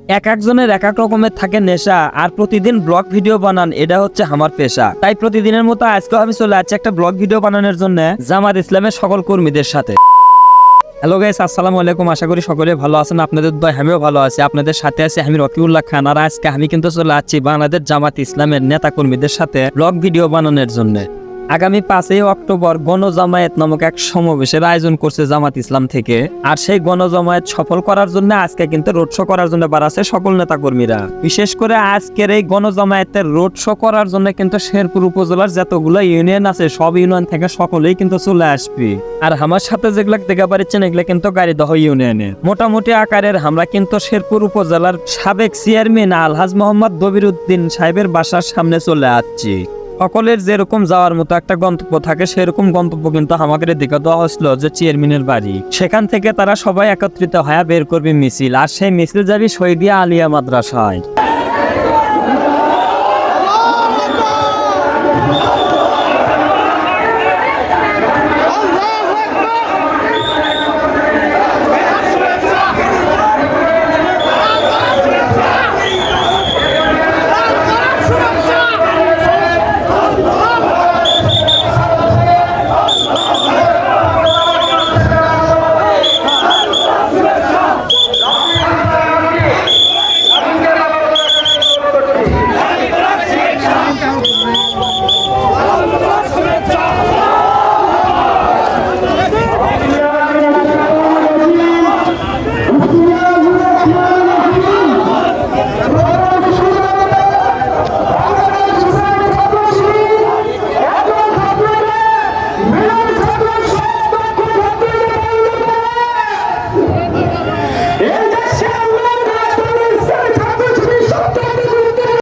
এক একজনের এক এক রকমের থাকে নেশা, আর প্রতিদিন ব্লগ ভিডিও বানান এটা হচ্ছে আমার পেশা। তাই প্রতিদিনের মতো আজকেও আমি চলে যাচ্ছি একটা ব্লগ ভিডিও বানানোর জন্য জামাত ইসলামের সকল কর্মীদের সাথে। হ্যালো গাইস, আসসালামু আলাইকুম। আশা করি সকলে ভালো আছেন। আপনাদের দয় আমিও ভালো আছি। আপনাদের সাথে আছি আমি রকিউল্লাহ খান। আর আজকে আমি কিন্তু চলে যাচ্ছি বাংলাদেশ জামাত ইসলামের নেতা কর্মীদের সাথে ব্লগ ভিডিও বানানোর জন্য। আগামী 5ই অক্টোবর গণজামায়াত নামক এক সমাবেশের আয়োজন করছে জামাত ইসলাম থেকে। আর সেই গণজামায়াত সফল করার জন্য আজকে কিন্তু রোড শো করার জন্য বাড়াচ্ছে সকল নেতা কর্মীরা। বিশেষ করে আজকের এই গণজামায়াতের রোড শো করার জন্য কিন্তু শেরপুর উপজেলার যতগুলো ইউনিয়ন আছে সব ইউনিয়ন থেকে সকলেই কিন্তু চলে আসবে। আর আমার সাথে যেগুলো দেখা পাচ্ছেন এগুলো কিন্তু গাড়িদহ ইউনিয়নের মোটামুটি আকারের। আমরা কিন্তু শেরপুর উপজেলার সাবেক চেয়ারম্যান আলহাজ মোহাম্মদ দবির উদ্দিন সাহেবের বাসার সামনে চলে আসছি। সকলের যেরকম যাওয়ার মতো একটা গন্তব্য থাকে সেরকম গন্তব্য কিন্তু আমাদের দিকে দেওয়া হয়েছিল যে চেয়ারম্যানের বাড়ি। সেখান থেকে তারা সবাই একত্রিত হয়ে বের করবে মিছিল, আর সেই মিছিল যাবে শহীদিয়া আলিয়া মাদ্রাসায়।